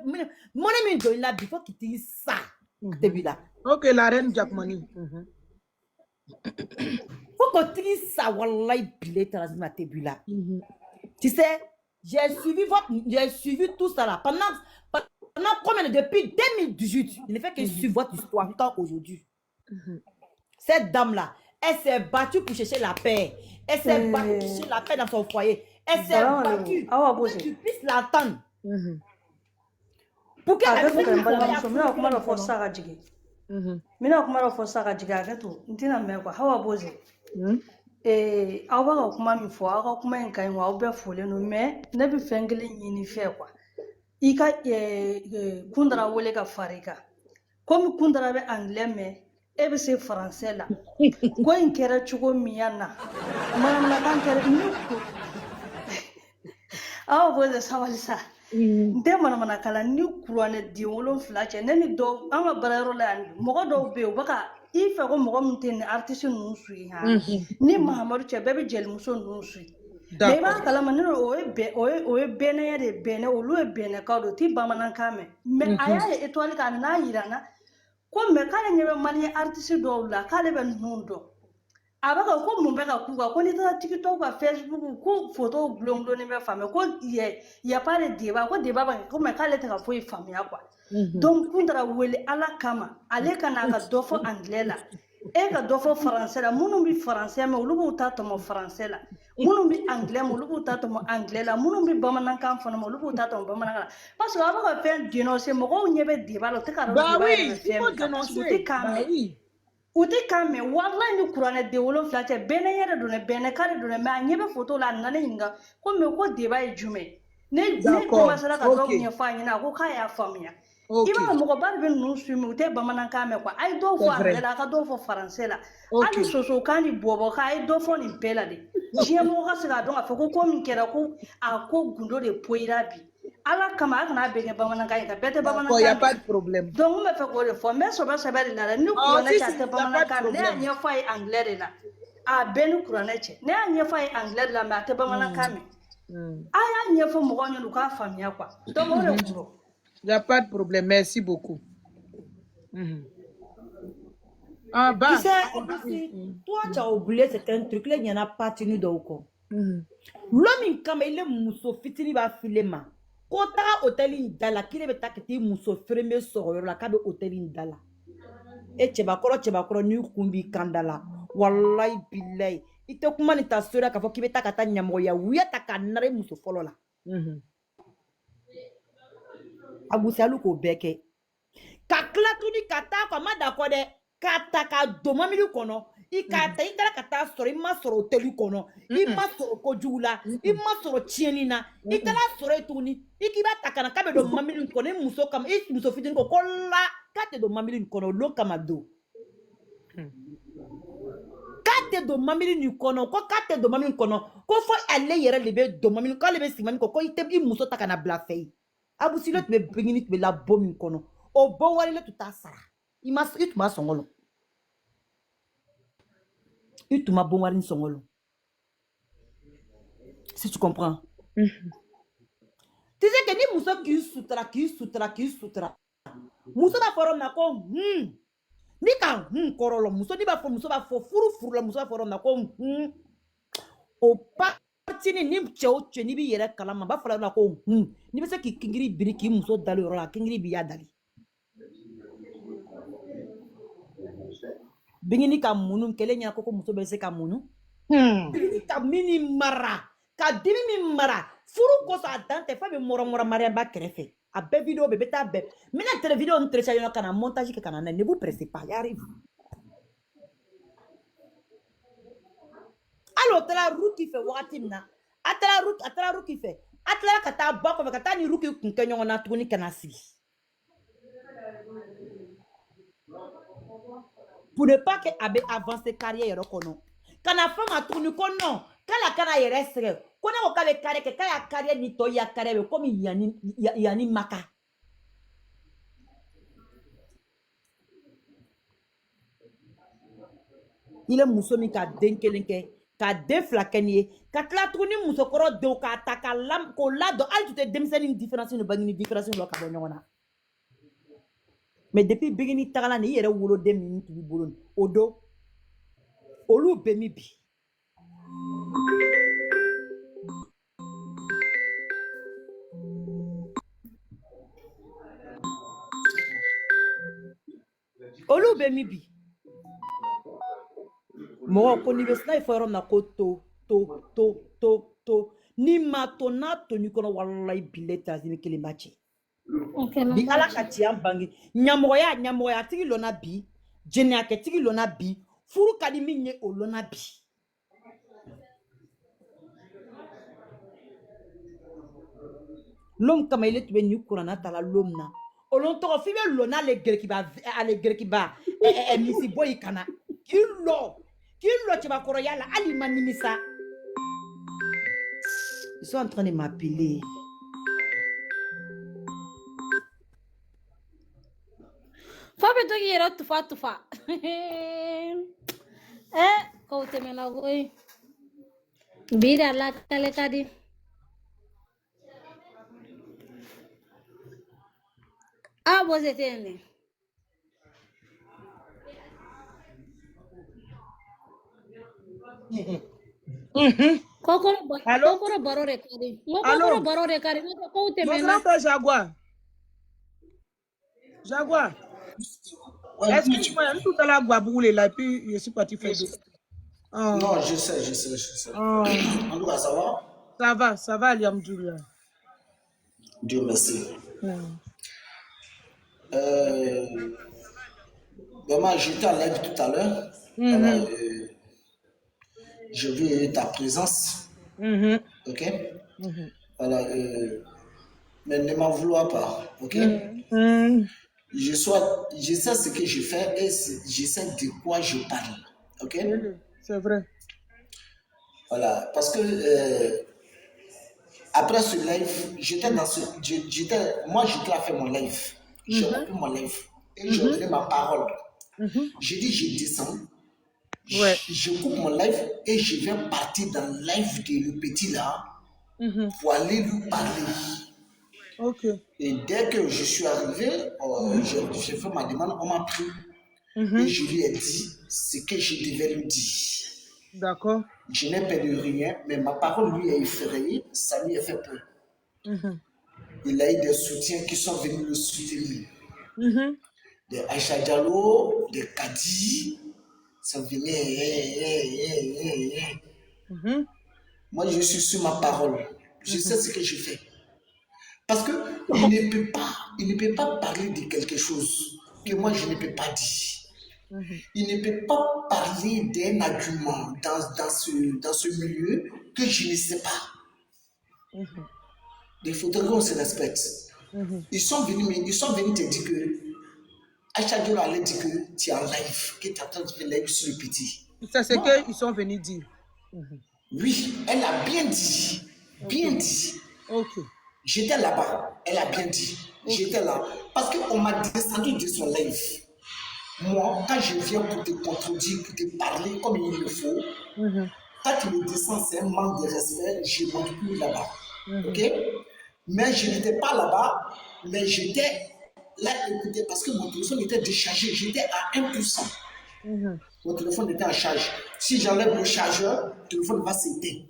min doila before kiti sa te bila. Ok, la reine Jackmani. Faut que tu ça wallahi bilé transma te bila. Tu sais, j'ai suivi tout ça là pendant combien depuis 2018. Il ne fait que suivre votre histoire jusqu'à aujourd'hui. Cette dame-là, elle s'est battue pour chercher la paix. Elle s'est battue pour chercher la paix dans son foyer. Elle s'est battue pour que tu puisses l'entendre. Pour qu'elle puisse e bɛ se français la ko in kɛra cogo min na manamanakan kɛra ni ko aw b'o de sabali sa n tɛ manamanakan la ni kuranɛ den 7 cɛ ne ni dɔw an ka baarayɔrɔ la yan mɔgɔ dɔw bɛ yen u bɛ ka i fɛ ko mɔgɔ min tɛ ni artiste ninnu suit han ni Mahamadu cɛ bɛɛ bɛ jelimuso ninnu suit mais i b'a kalama ne o ye bɛnɛya de bɛnɛ olu ye bɛnɛkaw de ti bamanankan mɛn mais a y'a ye étoile k'a n'a yirana ko mɛ k'ale ɲɛ bɛ maliyɛn artiste dɔw la k'ale bɛ ninnu dɔn a bɛ ka ko mun bɛ ka k'u kan ko n'i taara tiktok ka facebook ko photo gulongulonnen bɛ faamuya ko y a pas de débat ko débat bɛ ko mɛ k'ale tɛ ka foyi faamuya quoi donc kun taara wele ala kama ale ka n'a ka dɔ fɔ anglais la e ka dɔ fɔ français la minnu bɛ français mɛn olu b'u ta tɔmɔ français la minnu bɛ anglais mɛn olu b'u ta tɔmɔ anglais la minnu bɛ bamanankan fana mɛn olu b'u ta tɔmɔ bamanankan la parce que a bɛ ka fɛn dénoncer mɔgɔw ɲɛ bɛ débat la u tɛ ka dɔn débat yɛrɛ bɛ fɛn min kan parce que u tɛ kan mɛn u tɛ kan mɛn walayi ni kuranɛ den 7 cɛ bɛnɛ yɛrɛ don dɛ bɛnɛ ka de don dɛ mais a ɲɛ bɛ photo la a nana ne ɲininka ko mais ko débat ye jumɛn ne commencera ka dɔw ɲɛfɔ a ɲɛna a ko k'a y'a faamuya i b'a dɔn mɔgɔba de bɛ ninnu suit mais u tɛ bamanankan mɛn quoi a ye dɔw fɔ anglais la a ka dɔw fɔ français la hali sosokan ni bɔbɔkan a ye dɔ fɔ nin bɛɛ la de diɲɛ mɔgɔ ka se k'a dɔn k'a fɔ ko min kɛra ko a ko gundo de poyira bi ala kama a kana bɛɛ kɛ bamanankan ye ka bɛɛ tɛ bamanankan y a pas de problème donc n bɛ fɛ k'o de fɔ n bɛ sɛbɛ de la dɛ ni kuranɛ cɛ a tɛ bamanankan ne y'a ɲɛfɔ a ye anglais de la a bɛɛ ni kuranɛ cɛ ne y'a ɲɛfɔ a ye anglais de la mais a tɛ bamanankan mɛn a y'a ɲɛfɔ mɔgɔw ɲɛna u k'a faamuya quoi donc o de kun y a pas de problème merci beaucoup ah bah tu sais toi tu as oublié certains trucs là il y en a pas tenu d'au quoi l'homme kama il est muso fitini ba file ma ko taga hôtel in dala kile be takiti muso freme soro la ka be hôtel in dala e chebakoro ni kumbi kandala wallahi billahi ite kuma ni ta sura ka fo kibe takata nyamo ya wuya takanare muso folo la abusalu ko beke ka kla tuni kata ko ma da ko de kata ka do mamilu kono i kata i kala kata soro i ma soro hôtel kono i ma soro ko jugula i ma soro tienina i kala soro etuni i kiba takana ka be do mamilu kono muso kam i muso fitini ko kolla kate do mamilu kono lo kama do kate do mamilu ni kono ko kate do mamilu kono ko fo ale yere le be do mamilu ko le be simani ko ite i muso takana bla fei abusilo te be bringini te be la bomi kono o bon wari le tuta sara i tuma songolo i tuma bon wari songolo si tu comprends tu sais que ni muso qui sutra muso ba foro na ko ni ka korolo muso ni ba fo muso ba fo furu la muso ba foro na ko o partini ni cheo ni bi yere kalama ba fala na ko ni be se ki kingiri biri ki muso dalo yoro la kingiri bi ya dali bingini ka munu kele nya ko muso be se ka munu bingini ka mini mara ka dimi mi mara furu ko sa dante fa be moro maria ba krefe a be video be beta be mina tele video on trecha yo kana montage ke kana ne vous pressez pas y arrive alors tala ruki fe wakati na atala ruki fe atala kata bako fe kata ni ruki kun kenyo na tuni kana si pour ne pas que abe avancer carrière kono kana fama tourner ko non Kala kana yere sere. Kona ko kabe kare ke kaya kare ni to ya kare be comme yani maka. Il est musomi ka den kelen ke ka den fila kɛ nin ye ka tila tuguni musokɔrɔ denw k'a ta ka k'o ladon hali tu tɛ denmisɛnnin différence ni bange ni différence dɔ ka bɔ ɲɔgɔn na mais depuis Bigini tagala ni i yɛrɛ woloden min tun b'i bolo nin o don olu bɛ min bi olu bɛ min bi mɔgɔ ko n'i bɛ sina i fɔ yɔrɔ min na ko to ni ma to n'a to n'i kɔnɔ walayi bilayi tazini kelen b'a cɛ bi ala ka tiɲɛ bange ɲamɔgɔya tigi lɔnna bi jɛnɛyakɛ tigi lɔnna bi furu ka di min ye o lɔnna bi l'homme kama ile tun bɛ nin kuranna tala l'homme na olu tɔgɔ f'i bɛ lɔnna ale gerekiba misi bɔ i kana k'i lɔ cɛbakɔrɔya la hali ma nimisa ils sont en train de m'appeler fa bɛ to k'i yɛrɛ tufa k'o tɛmɛna koyi bi de ala kale ka di bose tɛ yen dɛ kokoro baro de ka di kokoro baro de ka di k'o tɛmɛna Jaguar. Excuse-moi, tout à l'heure, Guaboule est là, et puis je suis parti faire d'autres. Non, je sais. En tout cas, ça va? Ça va, Alhamdoulilah. Dieu merci. Vraiment, j'étais en live tout à l'heure. Alors, je veux ta présence. Ok? Voilà. Mais ne m'en vouloir pas. Ok? Je sais ce que je fais et je sais de quoi je parle. Ok? C'est vrai. Voilà, parce que après ce live, moi j'étais à faire mon live. J'ai repris mon live et j'ai donné ma parole. J'ai dit je descends, je coupe mon live et je vais partir dans le live de le petit là pour aller lui parler. Okay. Et dès que je suis arrivé, j'ai fait ma demande, on m'a pris. Et je lui ai dit ce que je devais lui dire. D'accord. Je n'ai perdu rien, mais ma parole lui a effrayé, ça lui a fait peur. Il a eu des soutiens qui sont venus le soutenir. Des Aïcha Diallo, des Kadi, ça venait. Moi, je suis sur ma parole. Je sais ce que je fais. Parce qu'il ne peut pas parler de quelque chose que moi je ne peux pas dire. Il ne peut pas parler d'un argument dans ce milieu que je ne sais pas. Il faudrait qu'on se respecte. Ils sont venus te dire que Aïcha Diallo allait dire que tu es en live, que tu es en train de faire live sur le petit. C'est ce qu'ils sont venus dire. Oui, elle a bien dit. Bien dit. Ok. J'étais là-bas, elle a bien dit. J'étais là. Parce qu'on m'a descendu de son live. Moi, quand je viens pour te contredire, pour te parler comme il le faut, quand tu me descends, c'est un manque de respect, je ne monte plus là-bas. Ok? Mais je n'étais pas là-bas, mais j'étais là écouter parce que mon téléphone était déchargé. J'étais à 1%. Mon téléphone était en charge. Si j'enlève le chargeur, le téléphone va s'éteindre.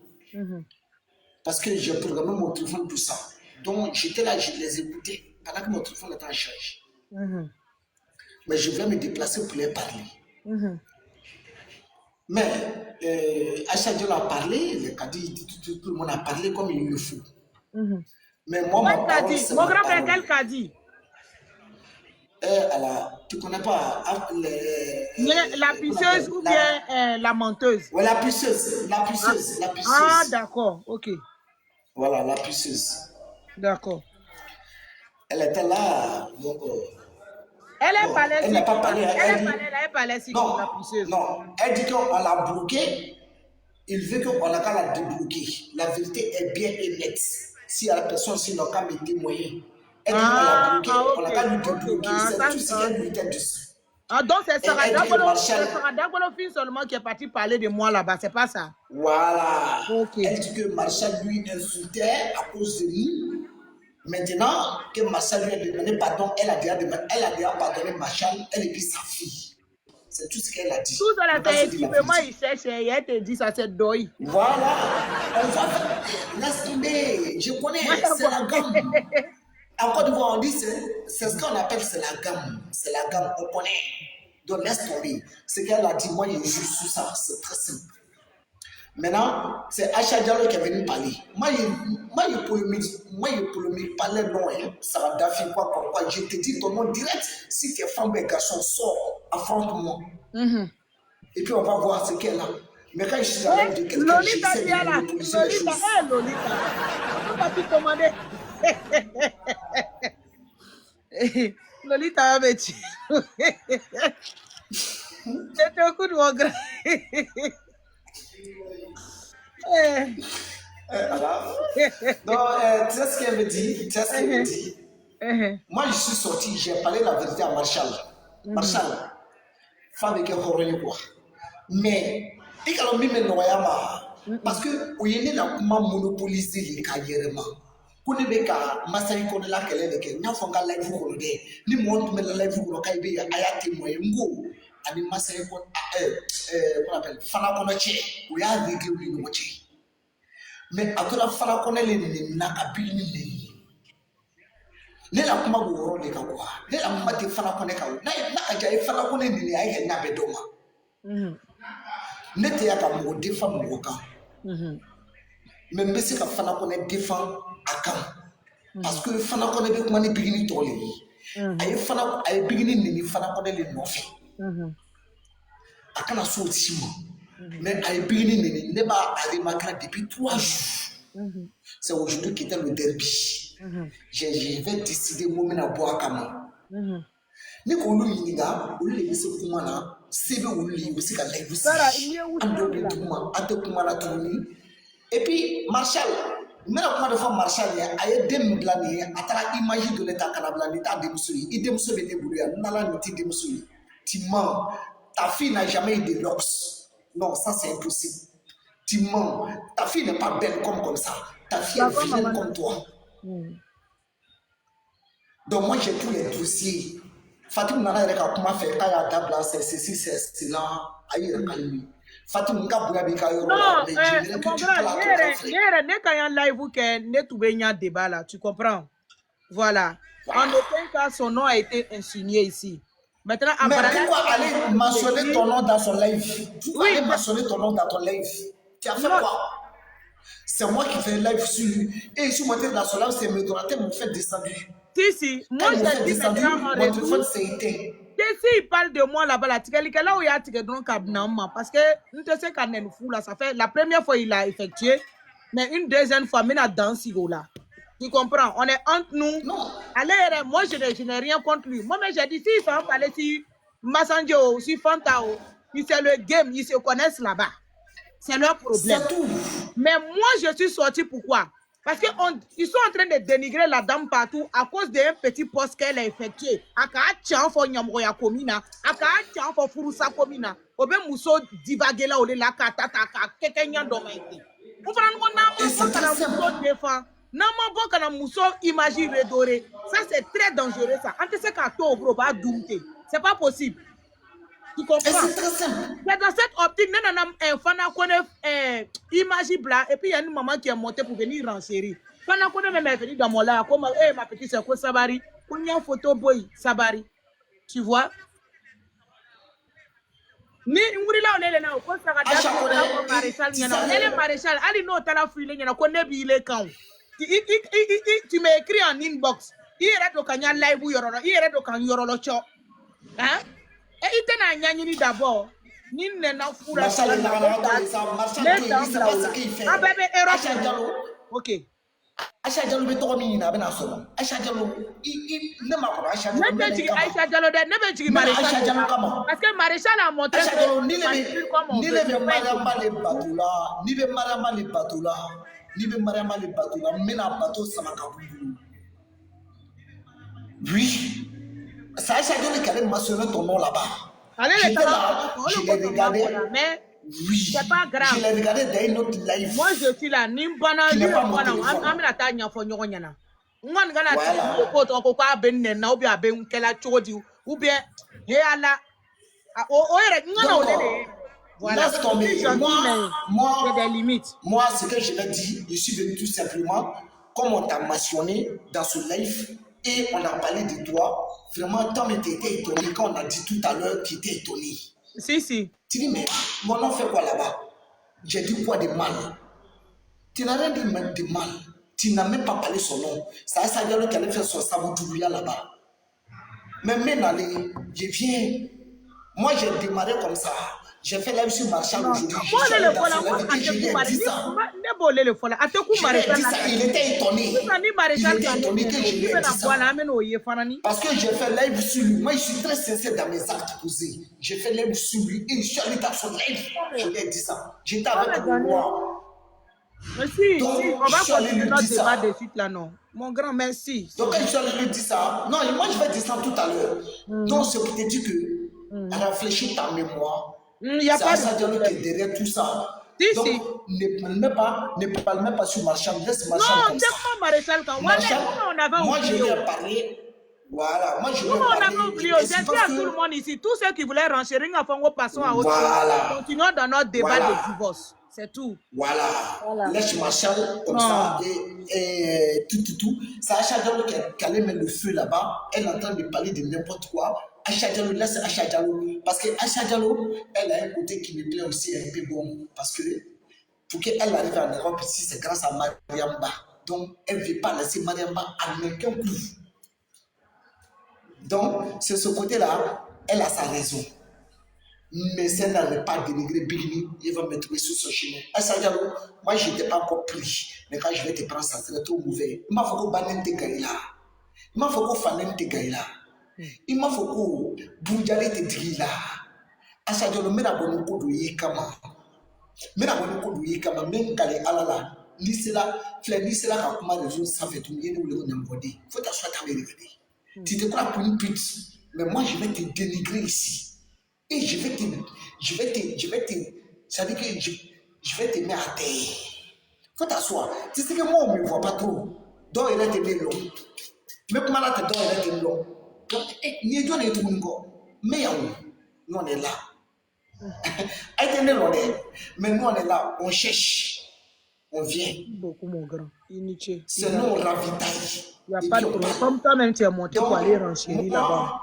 Parce que j'ai programmé mon téléphone pour ça. Donc, j'étais là, je les écoutais pendant que mon téléphone était en charge. Mais je voulais me déplacer pour les parler. Mais, Aïcha Diallo a parlé, le Kadi, tout le monde a parlé comme il le faut. Mais moi, ma parole, c'est mon ma grand-père, parole. quel Kadi? Alors, tu ne connais pas la pisseuse ou bien la menteuse? Oui, la pisseuse. Ah, d'accord, ok. Voilà, la pisseuse. D'accord. Elle était là, donc... Elle n'a pas parlé. Elle parlait si non, la pisseuse. Non, elle dit qu'on l'a bloquée il veut qu'on a qu'à la débloquer. La vérité est bien et nette. Si la personne n'a qu'à me témoigner, elle dit qu'on la bloquer, on a qu'à lui débloquer. C'est tout ce qu'elle lui était dessus. Ah, donc c'est Sarah Dagolo fils seulement qui est parti parler de moi là-bas, c'est pas ça? Voilà. Elle dit que Marshall lui insultait à cause de nous. Maintenant que Marshall lui a demandé pardon, elle a déjà pardonné Marshall, elle et puis sa fille. C'est tout ce qu'elle a dit. Tout ça là, c'est équipement, il cherche, et elle te dit ça, c'est deuil. Voilà. On va faire. Laisse tomber. Je connais, c'est la gamme. En Côte d'Ivoire, on dit, c'est ce qu'on appelle, c'est la gamme. C'est la gamme, on connaît. Donc laisse tomber. Ce qu'elle a dit, moi, je joue sur ça. C'est très simple. Maintenant, c'est Acha Diallo qui est venu parler. Moi, je polémique pas les noms. Ça va d'afficher quoi, pourquoi. Je te dis ton nom direct. Si tu es femme et garçon, sors, affronte-moi. Et puis, on va voir ce qu'elle a. Mais quand je suis à l'aide de quelqu'un, Lolita, je sais Lolita, Lolita. Pourquoi tu commandais? Lolita va me tuer. C'était un coup de mon grand. Donc, tu sais ce qu'elle me dit? Moi, je suis sorti, j'ai parlé la vérité à Marshall. Marshall, femme avec un horreur, quoi. Mais, il y a le même noyama. Parce que, au yéné, la comment monopoliser les carrières. Qu'on est qu'à Massari Konela, qu'elle est avec un enfant à live pour le day. Ni moi, tu mets la live pour le caïbé, à témoin, go. Ani Massari qu'on appelle Fana Konache, ou y'a réglé ou une moitié. Mais à toi, la Fana Konel n'a qu'à piller. Ne la kuma woro de ka kwa ne la kuma te fana kone ka na aja e fana kone ni ai na be doma ne te ya ka mo de fa mo ka me mbesi ka fana kone défend akan parce que fana kone be kuma ni bigini to le ay bigini ni fana kone le no fi akana so ti mo mais ay bigini ni ne ba ali makra depuis 3 jours. C'est aujourd'hui qui était le derby. Je vais décider moi à boire comme ni ko lu yinga olu le se kuma na sebe olu le se ka live ando de kuma ate kuma la tuni et puis Marshall mena kuma de fois Marshall ya aye dem blani atara image de l'état canabla l'état de musuli i dem so be débrouiller nala niti dem musuli tu mens, ta fille n'a jamais eu de looks. Non, ça c'est impossible. Tu mens, ta fille n'est pas belle comme ça. Ta fille est vilaine comme toi. Donc moi j'ai tous les dossiers. Fatim nana reka comment faire quand il y a table c'est ceci c'est là aïe calme. Fatim nga buya bi ka yoro. Non, mon grand, hier ne quand y live que ne trouvé nya débat là, tu comprends? Voilà. En aucun cas son nom a été insigné ici. Maintenant, mais pourquoi aller mentionner ton nom dans son live? Pourquoi aller mentionner ton nom dans ton live? Tu as fait quoi? C'est moi qui fais live sur lui. Et je suis monté dans son live, c'est mes droits m'ont fait descendre. Si, moi j'ai dit maintenant en réseau. Si il parle de moi là-bas, là où il y a donc parce que nous te sais qu'on est fou là, ça fait la première fois il a effectué, mais une deuxième fois, maintenant dans ce là. Tu comprends? On est entre nous. Non. Allez, moi je n'ai rien contre lui. Moi, mais j'ai dit, si ils sont allés sur Massandio, sur Fantao, c'est le game, ils se connaissent là-bas. C'est leur problème. Tout. Mais moi, je suis sorti pourquoi? Parce qu'ils sont en train de dénigrer la dame partout à cause d'un petit poste qu'elle a effectué. Aka tchan fo nyamroya komina, aka tchan fo furusa komina. Obe muso divaguer là, ole la katata, kekenya domaite. Vous prenez défend. Nama bon kana muso imagi redoré. Ça c'est très dangereux ça. Ante se ka to bro ba doumte. C'est pas possible. Tu comprends? C'est très simple. Mais dans cette optique, nous avons un fan qui connaît imagi blanc et puis il y a une maman qui est montée pour venir renchérir. Fan qui connaît même venir dans mon là comme ma petite c'est quoi Sabari? On y a une photo boy Sabari. Tu vois? Ni nguri la on est là ko saka da maréchal nyana. Elle maréchal ali no tala fuile nyana ko ne bi le kan. Tu m'écris en inbox. Il est là quand il y a live ou il est là quand il y a le chat. Hein? Et il t'en a gagné d'abord. Ni ne n'a fourré pas ça. Ah bébé, ok. Aïcha Diallo be tɔgɔ min ɲini a bɛna sɔrɔ Aïcha Diallo ne ma kɔrɔ Aïcha Diallo ne bɛ jigin Aïcha Diallo dɛ ne bɛ jigin Aïcha Diallo kama parce que Maréchal a montré Aïcha Diallo ni ne bɛ Mariama le bato la ni bɛ Mariama le bato la ni bɛ Mariama le bato la n bɛna bato sama ka bɔ i bolo oui c'est Aïcha Diallo qui allait mentionner ton nom là-bas j'étais là je l'ai regardé mais oui c'est pas grave je l'ai regardé dans une autre live moi je suis là ni bana ni bana an bɛna taa ɲɛfɔ ɲɔgɔn ɲɛna n kɔni kana tigɛ ko tɔgɔ ko k'a bɛ n nɛn na ou bien a bɛ n kɛla cogo di ou bien he ala o yɛrɛ n kana o de voilà laisse tomber moi des limites moi ce que je l'ai dit je suis venu tout simplement comme on t'a mentionné dans ce live et on a parlé de toi vraiment Tom était étonné quand on a dit tout à l'heure qu'il était étonné si tu dis mais mon nom fait quoi là-bas j'ai dit quoi de mal tu n'as rien dit de mal tu n'as même pas parlé son nom ça Aïcha Diallo qui allait faire son saboutouria là-bas mais maintenant je viens moi j'ai démarré comme ça j'ai fait live sur Marshall aujourd'hui il était étonné que je lui ai dit ça parce que j'ai fait live sur lui moi je suis très sincère dans mes actes posés j'ai fait live sur lui et je suis allé dans son live je lui ai dit ça j'étais avec moi. Merci. On va continuer notre débat de suite là, non. Mon grand, merci. Donc, quand je lui dis ça, non, moi je vais dire ça tout à l'heure. Donc, ce qui te dit que réfléchis ta mémoire. Il n'y a pas de Diallo qui est derrière tout ça. Donc, ne parle même pas sur Marchand. Laisse Marchand comme ça. Non, c'est pas Maréchal quand moi, je vais parler. Voilà, moi je vais parler. On avait oublié. J'ai dit à tout le monde ici, tous ceux qui voulaient renchérir, passons à autre chose. Continuons dans notre débat de divorce. C'est tout. Voilà. Laisse Marshall comme ça et tout. C'est Aïcha Diallo qui allait mettre le feu là-bas. Elle est en train de parler de n'importe quoi. Aïcha Diallo, laisse Aïcha Diallo. Parce que Aïcha Diallo, elle a un côté qui me plaît aussi un peu bon. Parce que pour qu'elle arrive en Europe ici, c'est grâce à Mariamba. Donc, elle ne veut pas laisser Mariamba à aucun coup. Donc, c'est ce côté-là, elle a sa raison. Mais ça n'allait pas dénigrer Bigini, il va me trouver sur ce chemin. Aïcha Diallo, moi je n'étais pas encore pris, mais quand je vais te prendre, ça serait trop mauvais. Il m'a fait que Banen te gagne là. Il m'a fait que Fanen te gagne là. Il m'a fait que Boudjale te dit là. Aïcha Diallo, mais d'abord, nous pouvons y kama. Mais d'abord, nous pouvons y kama, même quand les alala, l'isla, l'isla, quand on m'a résoudre, ça fait tout le monde, il faut t'asseoir à me regarder. Tu te crois pour une pute, mais moi je vais te dénigrer ici. Et je vais te, ça veut dire que je vais te mettre à terre. Faut t'asseoir. Tu sais que moi, on ne me voit pas trop. Donc, il est tellement long. Mais comment là, il est tellement long. Donc, il y a tout le monde. Mais nous, on est là. Mais nous, on est là. On cherche. On vient. Beaucoup, mon grand. C'est nous, on ravitaille. Il n'y a pas de problème. Comme toi-même, tu es monté pour aller renchérir là-bas.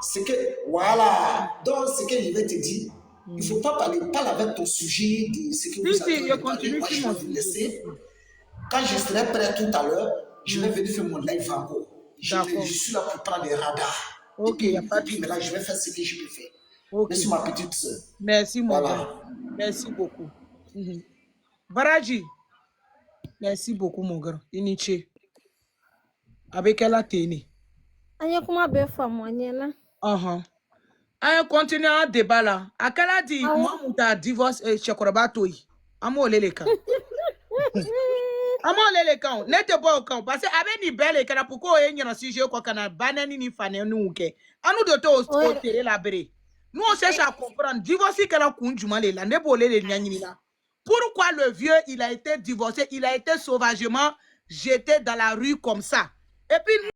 Voilà. Donc, ce que je vais te dire, il ne faut pas parler. Parle avec ton sujet de ce que vous avez parlé. Moi, je vais vous laisser. Quand je serai prêt tout à l'heure, je vais venir faire mon live encore. Je suis là pour prendre les radars. Ok, il n'y a pas de problème. Mais là, je vais faire ce que je peux faire. Okay. Merci, ma petite soeur. Merci, mon gars. Merci beaucoup. Baraji. Merci beaucoup, mon grand. Iniché. Avec elle a tenu. Anya kuma be famouanye là. Anya continue un débat là. À quelle a dit moi muta divorce et chekoroba toi. Amo leleka. Amo leleka. N'était pas au camp parce que avec ni belle kana pourquoi y a un sujet quoi kana banani ni fané nous ke. Anu de to tirer la bré. Nous on cherche à comprendre divorce qu'elle a kunjuma le la ne bolé le nyani là. Pourquoi le vieux il a été divorcé, il a été sauvagement jeté dans la rue comme ça. Et puis